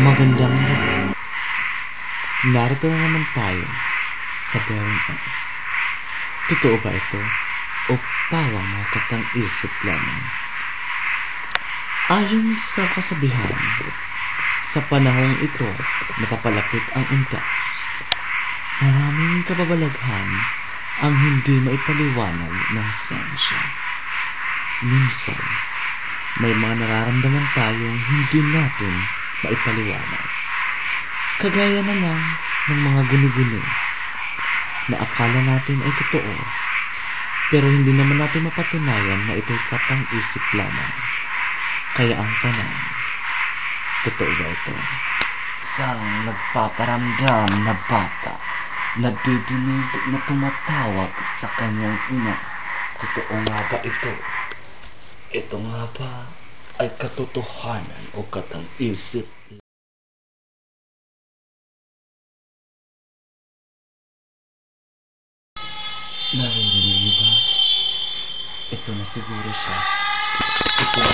Magandang gabi. Narito na naman tayo sa Baron S. Totoo ba ito o pawang mga katang-isip lamang? Ayon sa kasabihan, sa panahong ito napapalapit ang undas. Maraming kababalaghan ang hindi maipaliwanag ng siyensya. Minsan, may mga nararamdaman tayong hindi natin maipaliwanag. Kagaya na lang ng mga guni-guni na akala natin ay totoo, pero hindi naman natin mapatunayan na ito'y katang-isip lamang. Kaya ang tanong, totoo ba ito? Isang nagpaparamdam na bata, nadidinig na tumatawag sa kanyang ina. Totoo nga ba ito? Ito nga ba ay katotohanan o katang-isip? Naririnig niyo ba? Ito na siguro siya. Ito na.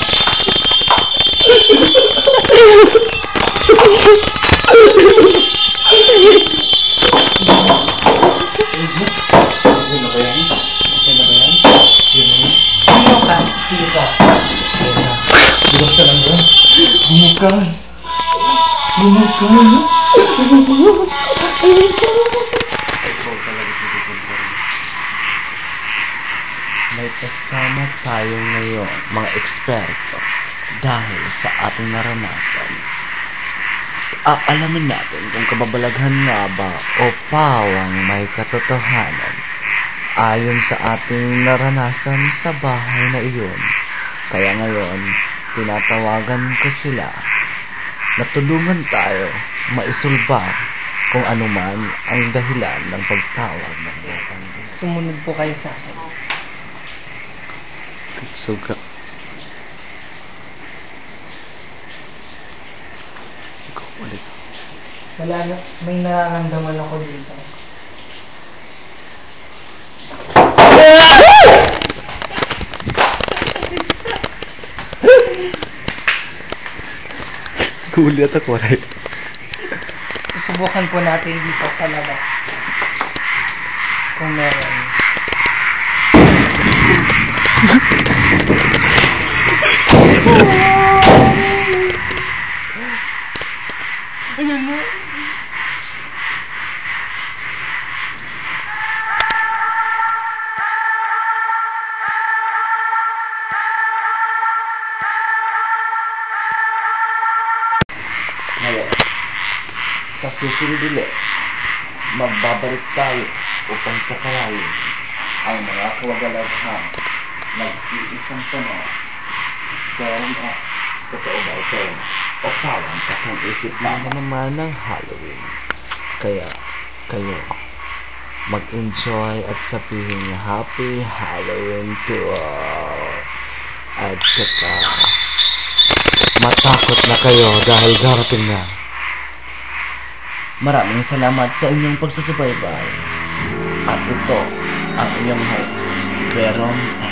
May kasama tayo ngayon, mga eksperto, dahil sa ating naranasan. Alamin natin kung kababalaghan nga ba o pawang may katotohanan ayon sa ating naranasan sa bahay na iyon. Kaya ngayon, tinatawagan ko sila na tulungan tayo maisulba kung anuman ang dahilan ng pagtawag ng batang. Sumunod po kayo sa akin. Suga. Ikaw ulit. Wala na. May nararamdaman ako dito. Gulit ako rin. Susubukan po natin dito sa labas. Kung meron. Ayan mo. Ngayon, sa susunod ulit, magbabalik tayo upang tuklayin ang mga kawagalaghan. Nag-iisang tanong, Baron S, totoo ba ito? O pawang katang-isip na naman ng Halloween. Kaya, kayo, mag-enjoy at sabihin Happy Halloween to all. At saka, matakot na kayo dahil darating na. Maraming salamat sa inyong pagsusubaybay. At ito ang inyong host, Baron S.